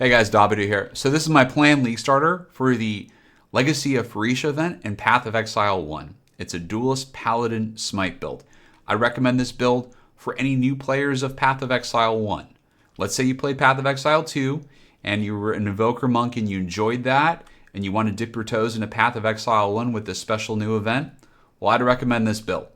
Hey guys, Dabadu here. So this is my planned league starter for the Legacy of Pharisha event in Path of Exile 1. It's a Duelist Paladin Smite build. I recommend this build for any new players of Path of Exile 1. Let's say you played Path of Exile 2 and you were an Invoker Monk and you enjoyed that and you want to dip your toes into Path of Exile 1 with this special new event. Well, I'd recommend this build.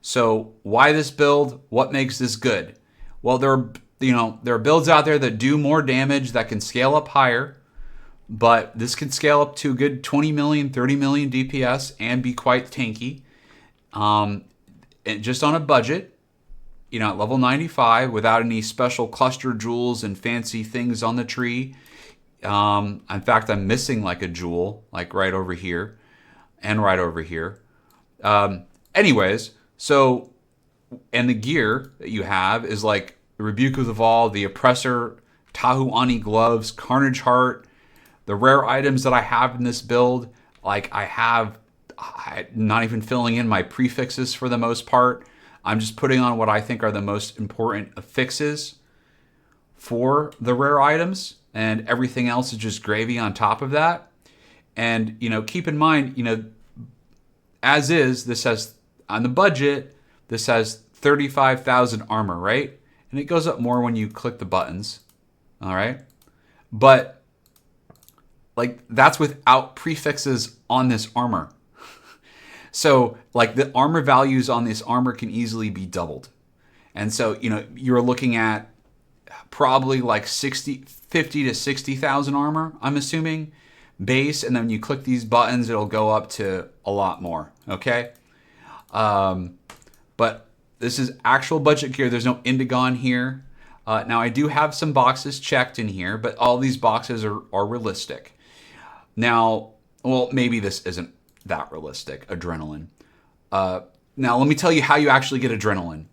So why this build? What makes this good? Well, there are builds out there that do more damage, that can scale up higher, but this can scale up to a good 20 million, 30 million DPS and be quite tanky. And just on a budget, at level 95 without any special cluster jewels and fancy things on the tree. In fact, I'm missing like a jewel, like right over here and right over here. Anyways, so, and the gear that you have is like the Rebuke of the Vol, the Oppressor, Tanu Ahi gloves, Carnage Heart. The rare items that I have in this build, like I'm not even filling in my prefixes for the most part. I'm just putting on what I think are the most important affixes for the rare items, and everything else is just gravy on top of that. And, keep in mind, as is, this has, on the budget, this has 35,000 armor, right? And it goes up more when you click the buttons, all right? But, that's without prefixes on this armor. So, the armor values on this armor can easily be doubled. And so, you're looking at probably 50 to 60,000 armor, I'm assuming, base. And then when you click these buttons, it'll go up to a lot more, okay? But this is actual budget gear. There's no Indigon here. Now, I do have some boxes checked in here, but all these boxes are realistic. Now, well, maybe this isn't that realistic, adrenaline. Now, let me tell you how you actually get adrenaline.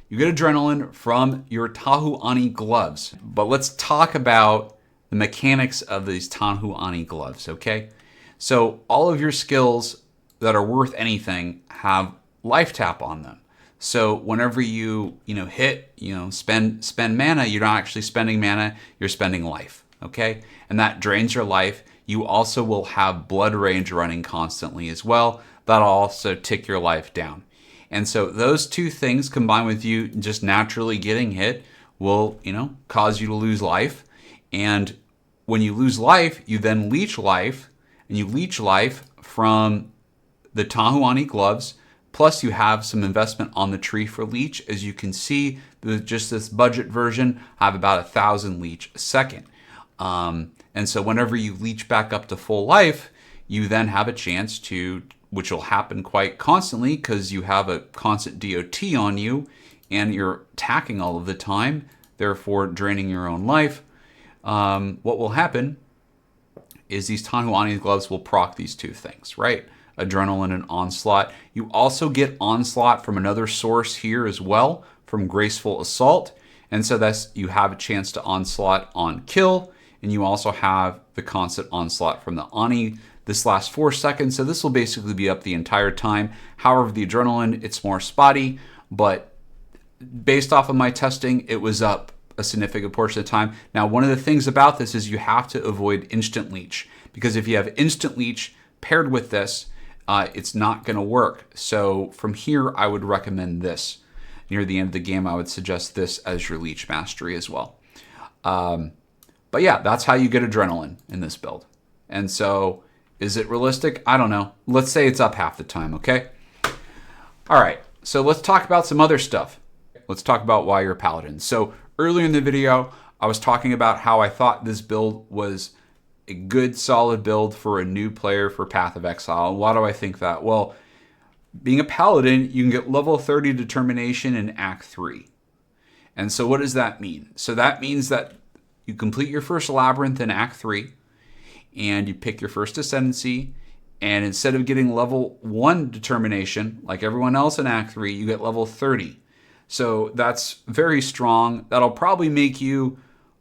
You get adrenaline from your Tanu Ahi gloves. But let's talk about the mechanics of these Tanu Ahi gloves, okay? So all of your skills that are worth anything have Lifetap on them. So whenever you hit, spend mana, you're not actually spending mana, you're spending life, okay? And that drains your life. You also will have blood rage running constantly as well. That'll also tick your life down. And so those two things combined with you just naturally getting hit will, cause you to lose life. And when you lose life, you then leech life, and you leech life from the Tanu Ahi gloves. Plus, you have some investment on the tree for leech. As you can see, just this budget version, I have about 1,000 leech a second. And so whenever you leech back up to full life, you then have a chance to, which will happen quite constantly because you have a constant DOT on you and you're attacking all of the time, therefore draining your own life. What will happen is these Tanu Ahi gloves will proc these two things, right? Adrenaline and Onslaught. You also get Onslaught from another source here as well, from Graceful Assault. And so you have a chance to Onslaught on kill, and you also have the constant Onslaught from the Ani. This lasts 4 seconds, so this will basically be up the entire time. However, the Adrenaline, it's more spotty, but based off of my testing, it was up a significant portion of the time. Now, one of the things about this is you have to avoid Instant Leech, because if you have Instant Leech paired with this, it's not going to work. So from here, I would recommend this. Near the end of the game, I would suggest this as your Leech Mastery as well. But yeah, that's how you get adrenaline in this build. And so, is it realistic? I don't know. Let's say it's up half the time, okay? All right, so let's talk about some other stuff. Let's talk about why you're a Paladin. So earlier in the video, I was talking about how I thought this build was a good, solid build for a new player for Path of Exile. Why do I think that? Well, being a Paladin, you can get level 30 Determination in Act 3. And so what does that mean? So that means that you complete your first Labyrinth in Act 3, and you pick your first Ascendancy, and instead of getting level 1 Determination, like everyone else in Act 3, you get level 30. So that's very strong. That'll probably make you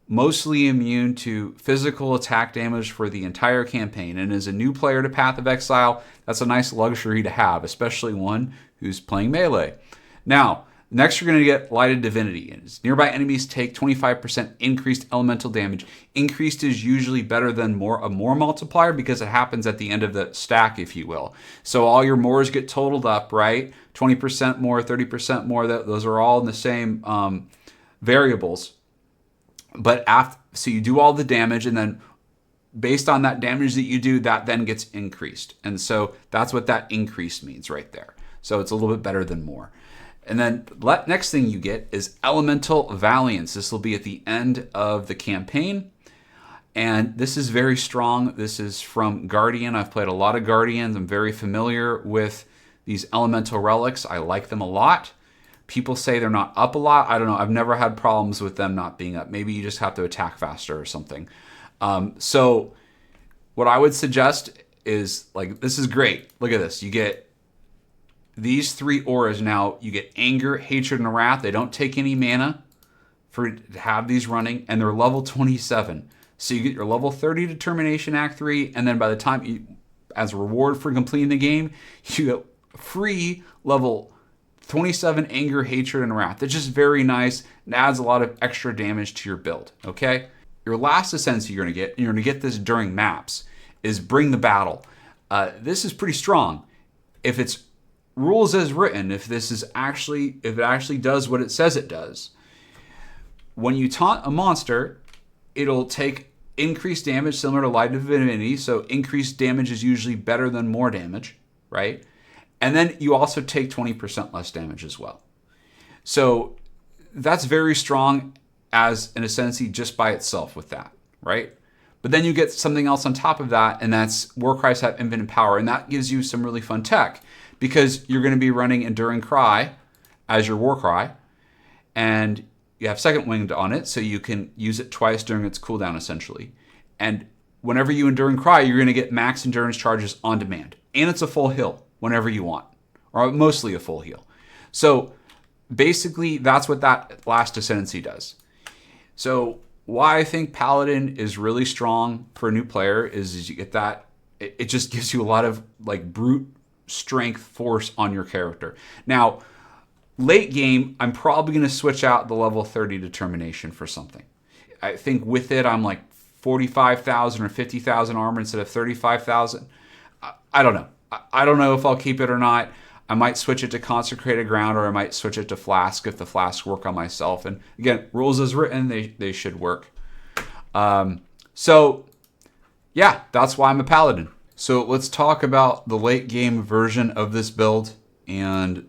mostly immune to physical attack damage for the entire campaign. And as a new player to Path of Exile, that's a nice luxury to have, especially one who's playing melee. Now, Next, you're going to get Lighted Divinity. Nearby enemies take 25% increased elemental damage. Increased is usually better than a more multiplier because it happens at the end of the stack, if you will. So all your mores get totaled up, right? 20% more, 30% more. Those are all in the same variables. But so you do all the damage, and then based on that damage that you do, that then gets increased. And so that's what that increase means right there. So it's a little bit better than more. And then next thing you get is Elemental Valiance. This will be at the end of the campaign. And this is very strong. This is from Guardian. I've played a lot of Guardians. I'm very familiar with these elemental relics. I like them a lot. People say they're not up a lot. I don't know. I've never had problems with them not being up. Maybe you just have to attack faster or something. So what I would suggest is, like, this is great. Look at this. You get these 3 auras now. You get Anger, Hatred, and Wrath. They don't take any mana to have these running, and they're level 27. So you get your level 30 Determination Act 3, and then by the time as a reward for completing the game, you get free level 27 Anger, Hatred, and Wrath. It's just very nice and adds a lot of extra damage to your build, okay? Your last ascendancy you're going to get, and you're going to get this during maps, is Bring the Battle. This is pretty strong. If it's rules as written, if it actually does what it says it does, when you taunt a monster, it'll take increased damage similar to Light Divinity. So increased damage is usually better than more damage, right? And then you also take 20% less damage as well. So that's very strong as an ascendancy just by itself with that, right? But then you get something else on top of that, and that's Warcries have infinite power, and that gives you some really fun tech because you're going to be running Enduring Cry as your Warcry, and you have Second Wind on it, so you can use it twice during its cooldown, essentially. And whenever you Enduring Cry, you're going to get max endurance charges on demand. And it's a full heal whenever you want, or mostly a full heal. So basically, that's what that last ascendancy does. So why I think Paladin is really strong for a new player is you get that. It just gives you a lot of like brute strength force on your character. Now, late game, I'm probably going to switch out the level 30 determination for something. I think with it, I'm like 45,000 or 50,000 armor instead of 35,000. I don't know. I don't know if I'll keep it or not. I might switch it to Consecrated Ground, or I might switch it to Flask if the Flasks work on myself. And again, rules as written, they should work. So yeah, that's why I'm a Paladin. So let's talk about the late game version of this build, and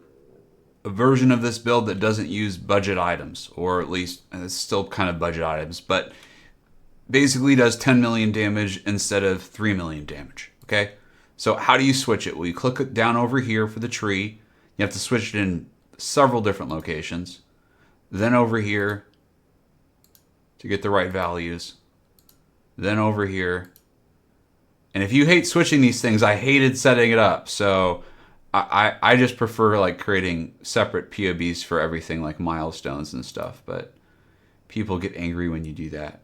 a version of this build that doesn't use budget items, or at least it's still kind of budget items, but basically does 10 million damage instead of 3 million damage. Okay. So how do you switch it? Well, you click it down over here for the tree. You have to switch it in several different locations. Then over here to get the right values. Then over here. And if you hate switching these things, I hated setting it up. So I just prefer like creating separate PoBs for everything, like milestones and stuff. But people get angry when you do that.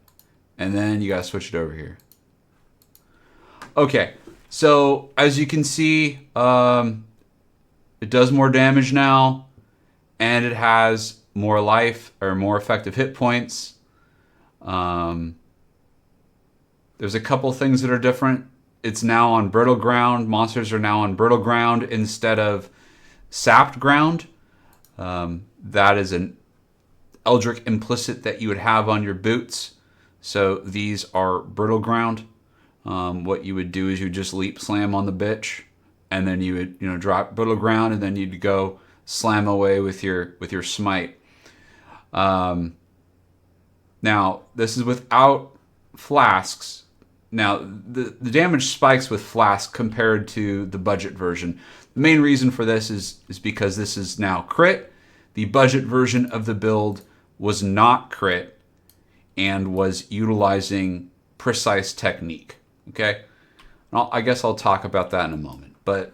And then you got to switch it over here. Okay. So as you can see, it does more damage now, and it has more life, or more effective hit points. There's a couple things that are different. It's now on brittle ground. Monsters are now on brittle ground instead of sapped ground. That is an Eldritch implicit that you would have on your boots. So these are brittle ground. What you would do is you just leap slam on the bitch, and then you would drop brittle ground, and then you'd go slam away with your smite. Now this is without flasks. Now the damage spikes with flasks compared to the budget version. The main reason for this is because this is now crit. The budget version of the build was not crit and was utilizing precise technique. Okay, I guess I'll talk about that in a moment. But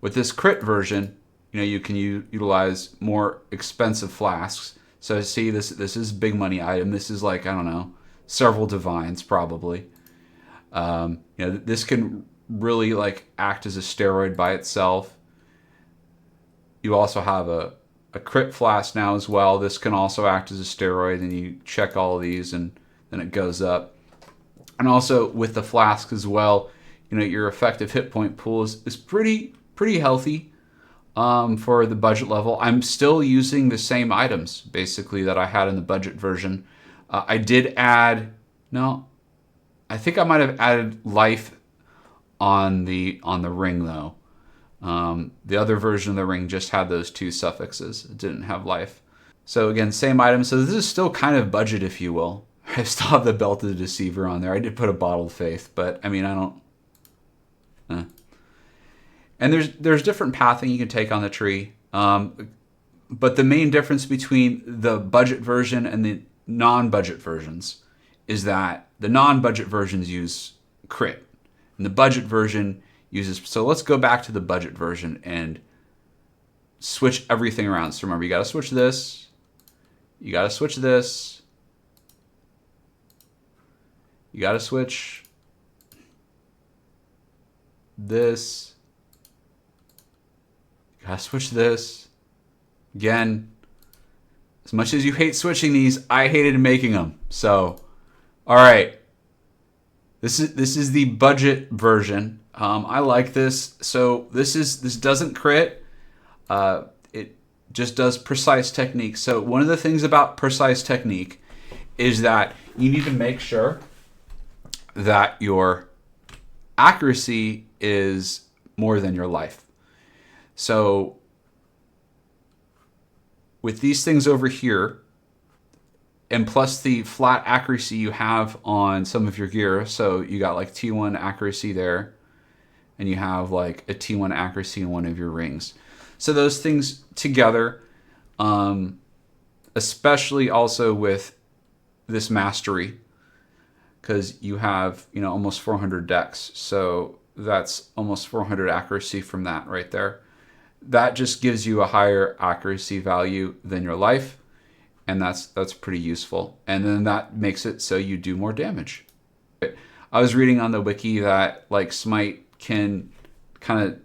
with this crit version, you can utilize more expensive flasks. So see, this is big money item. This is like, I don't know, several divines probably. This can really like act as a steroid by itself. You also have a a crit flask now as well. This can also act as a steroid, and you check all of these and then it goes up. And also with the flask as well, you know, your effective hit point pool is pretty healthy for the budget level. I'm still using the same items basically that I had in the budget version. I did add, no, I think I might have added life on the ring though. The other version of the ring just had those 2 suffixes. It didn't have life. So again, same item. So this is still kind of budget, if you will. I still have the Belt of the Deceiver on there. I did put a Bottle of Faith, but I mean, I don't... And there's different pathing you can take on the tree. But the main difference between the budget version and the non-budget versions is that the non-budget versions use crit. And the budget version uses... So let's go back to the budget version and switch everything around. So remember, you got to switch this. You got to switch this. You got to switch this. You got to switch this. Again, as much as you hate switching these, I hated making them. So, all right. This is the budget version. I like this. So this doesn't crit. It just does precise technique. So one of the things about precise technique is that you need to make sure that your accuracy is more than your life. So with these things over here, and plus the flat accuracy you have on some of your gear, so you got like T1 accuracy there, and you have like a T1 accuracy in one of your rings. So those things together, especially also with this mastery, because you have, you know, almost 400 dex, so that's almost 400 accuracy from that right there. That just gives you a higher accuracy value than your life, and that's pretty useful. And then that makes it so you do more damage. I was reading on the wiki that like Smite can kind of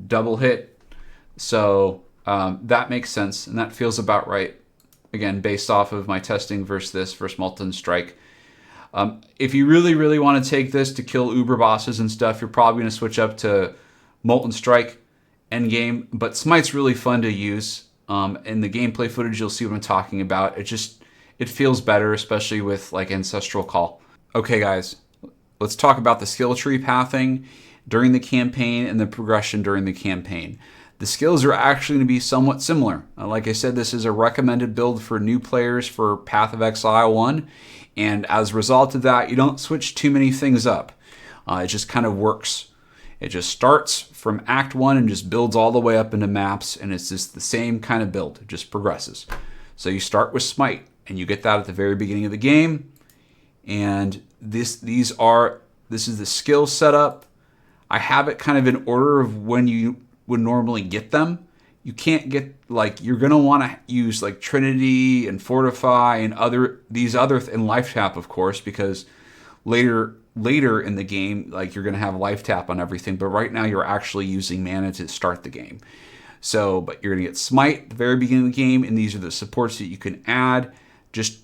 double hit, so that makes sense, and that feels about right. Again, based off of my testing versus Molten Strike. If you really want to take this to kill Uber bosses and stuff, you're probably going to switch up to Molten Strike endgame. But Smite's really fun to use. In the gameplay footage, you'll see what I'm talking about. It feels better, especially with like Ancestral Call. Okay, guys, let's talk about the skill tree pathing during the campaign and the progression during the campaign. The skills are actually going to be somewhat similar. Like I said, this is a recommended build for new players for Path of Exile 1. And as a result of that, you don't switch too many things up. It just kind of works. It just starts from Act 1 and just builds all the way up into maps, and it's just the same kind of build. It just progresses. So you start with Smite, and you get that at the very beginning of the game. And this is the skill setup. I have it kind of in order of when you would normally get them. You can't get, like, you're going to want to use like Trinity and Fortify and and Lifetap, of course, because later in the game, like, you're going to have Lifetap on everything, but right now you're actually using mana to start the game. So, but you're going to get Smite at the very beginning of the game, and these are the supports that you can add. Just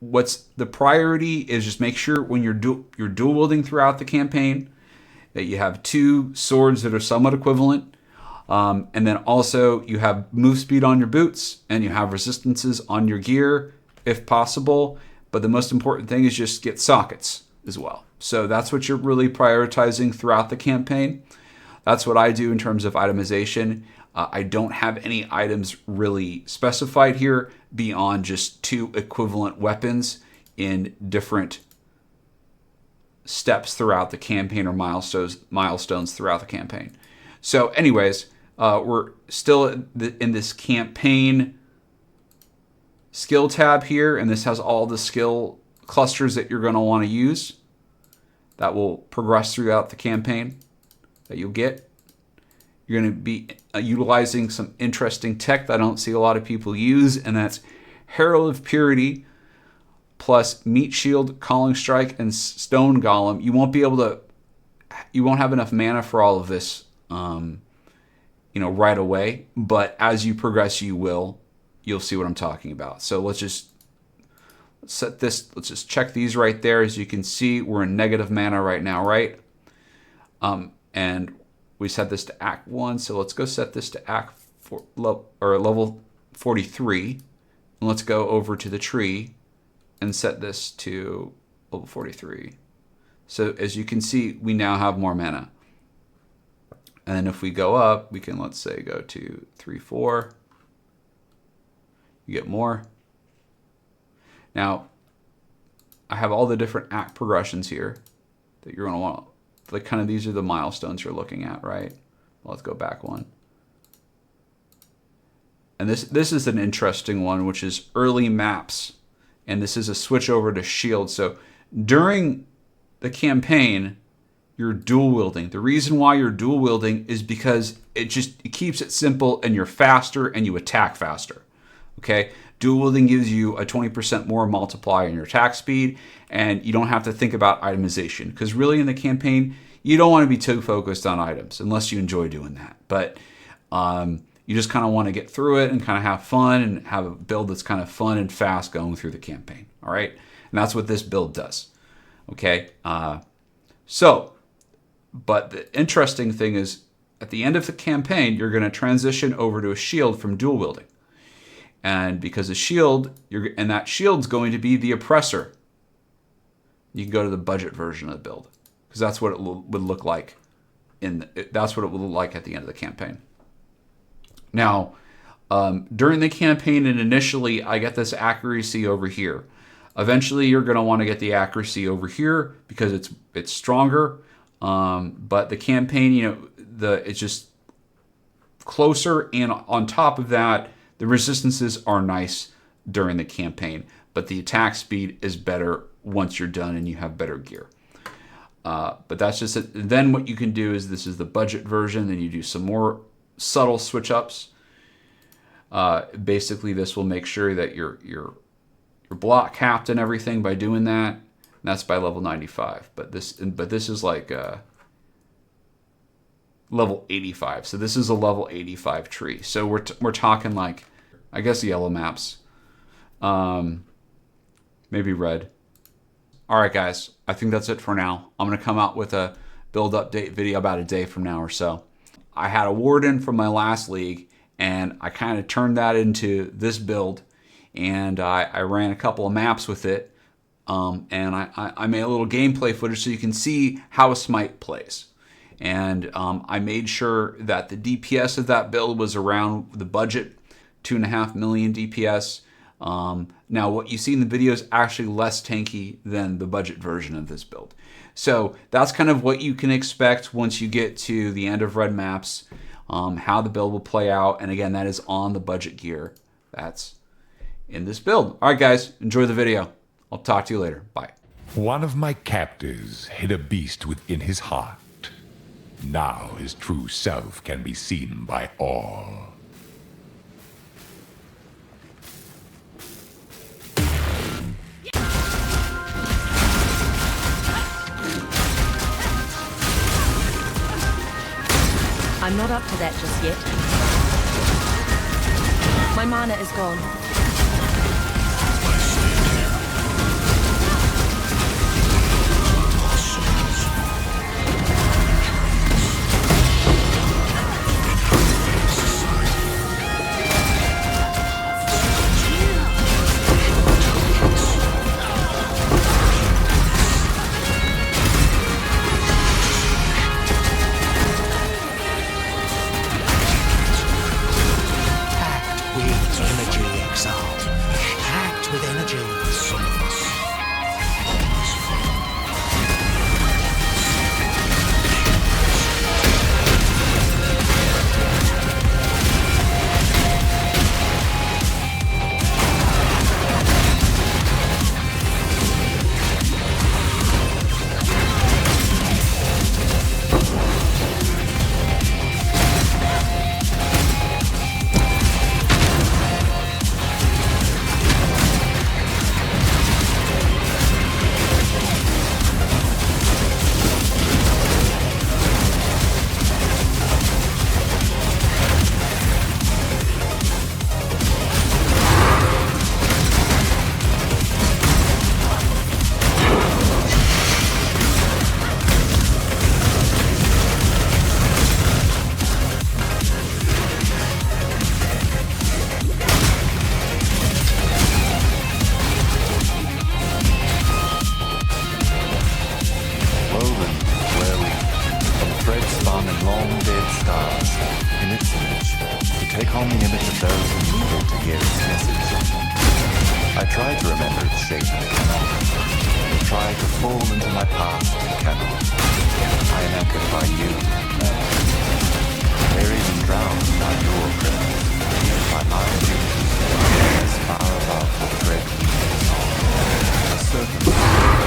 what's the priority is just make sure when you're dual wielding throughout the campaign that you have 2 swords that are somewhat equivalent. And then also you have move speed on your boots and you have resistances on your gear if possible. But the most important thing is just get sockets as well. So that's what you're really prioritizing throughout the campaign. That's what I do in terms of itemization. I don't have any items really specified here beyond just 2 equivalent weapons in different steps throughout the campaign or milestones throughout the campaign. So anyways, we're still in this campaign skill tab here, and this has all the skill clusters that you're going to want to use that will progress throughout the campaign that you'll get. You're going to be utilizing some interesting tech that I don't see a lot of people use, and that's Herald of Purity plus Meat Shield, Calling Strike, and Stone Golem. You won't have enough mana for all of this right away, but as you progress, you will. you'll see what I'm talking about. So let's just set this, let's just check these right there. As you can see, we're in negative mana right now, right? And we set this to Act 1, so let's go set this to Act 4, or level 43. And let's go over to the tree and set this to level 43. So as you can see, we now have more mana. And if we go up, we can, let's say, go to 3, 4. You get more. Now, I have all the different act progressions here that you're going to want. Like, kind of, these are the milestones you're looking at, right? Let's go back one. And this is an interesting one, which is early maps. And this is a switch over to shield. So during the campaign, you're dual wielding. The reason why you're dual wielding is because it keeps it simple, and you're faster and you attack faster. Okay? Dual wielding gives you a 20% more multiplier in your attack speed, and you don't have to think about itemization. Because really in the campaign, you don't want to be too focused on items unless you enjoy doing that. But you just kind of want to get through it and kind of have fun and have a build that's kind of fun and fast going through the campaign. All right? And that's what this build does. Okay? But the interesting thing is, at the end of the campaign, you're going to transition over to a shield from dual wielding. And because a shield, and that shield's going to be the oppressor. You can go to the budget version of the build, because that's what it would look like. That's what it would look like at the end of the campaign. Now, during the campaign and initially, I get this accuracy over here. Eventually, you're going to want to get the accuracy over here because it's stronger. But the campaign, it's just closer, and on top of that, the resistances are nice during the campaign, but the attack speed is better once you're done and you have better gear. But that's just it. Then what you can do is, this is the budget version, then you do some more subtle switch ups. Basically, this will make sure that you're block capped and everything by doing that. And that's by level 95. But this is like level 85. So this is a level 85 tree. So we're talking like, I guess, yellow maps. Maybe red. All right, guys. I think that's it for now. I'm going to come out with a build update video about a day from now or so. I had a Warden from my last league, and I kind of turned that into this build. And I ran a couple of maps with it. And I made a little gameplay footage so you can see how a Smite plays. And I made sure that the DPS of that build was around the budget, 2.5 million DPS. Now, what you see in the video is actually less tanky than the budget version of this build. So that's kind of what you can expect once you get to the end of red maps, how the build will play out. And again, that is on the budget gear that's in this build. All right, guys, enjoy the video. I'll talk to you later. Bye. One of my captors hid a beast within his heart. Now his true self can be seen by all. I'm not up to that just yet. My mana is gone. long dead stars in its image to take on the image of those who needed to hear its message. I tried to remember its shape and cannot. Tried to fall into my past and cannot. I am anchored by you, buried and drowned by your presence. My mind is far above the thread a certain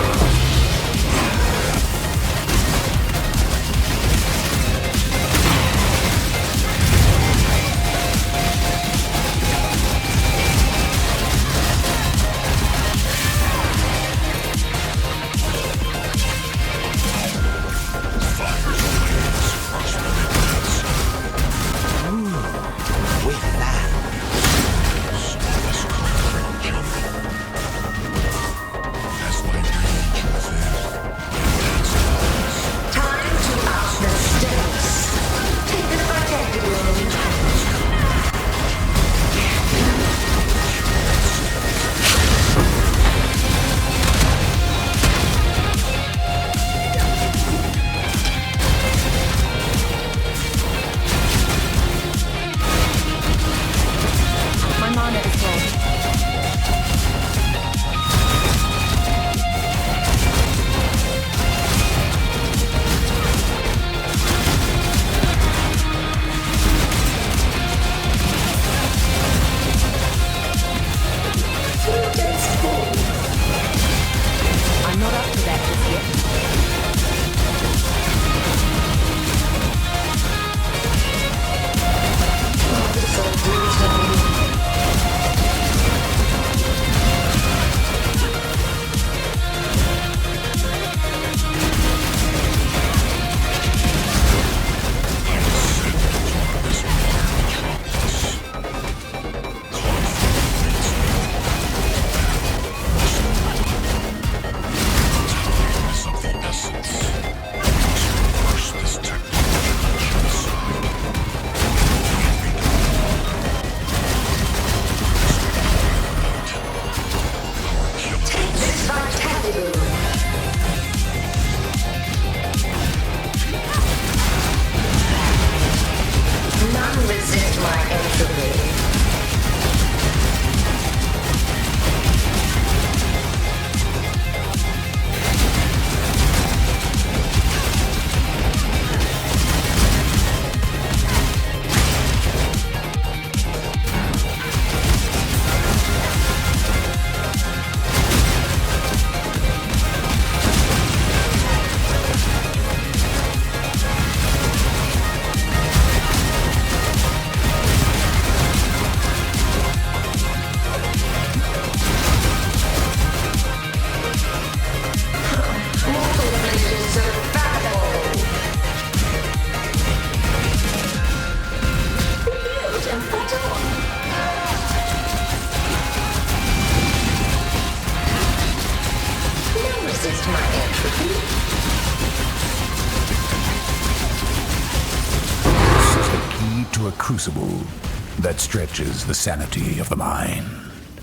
To a crucible that stretches the sanity of the mind.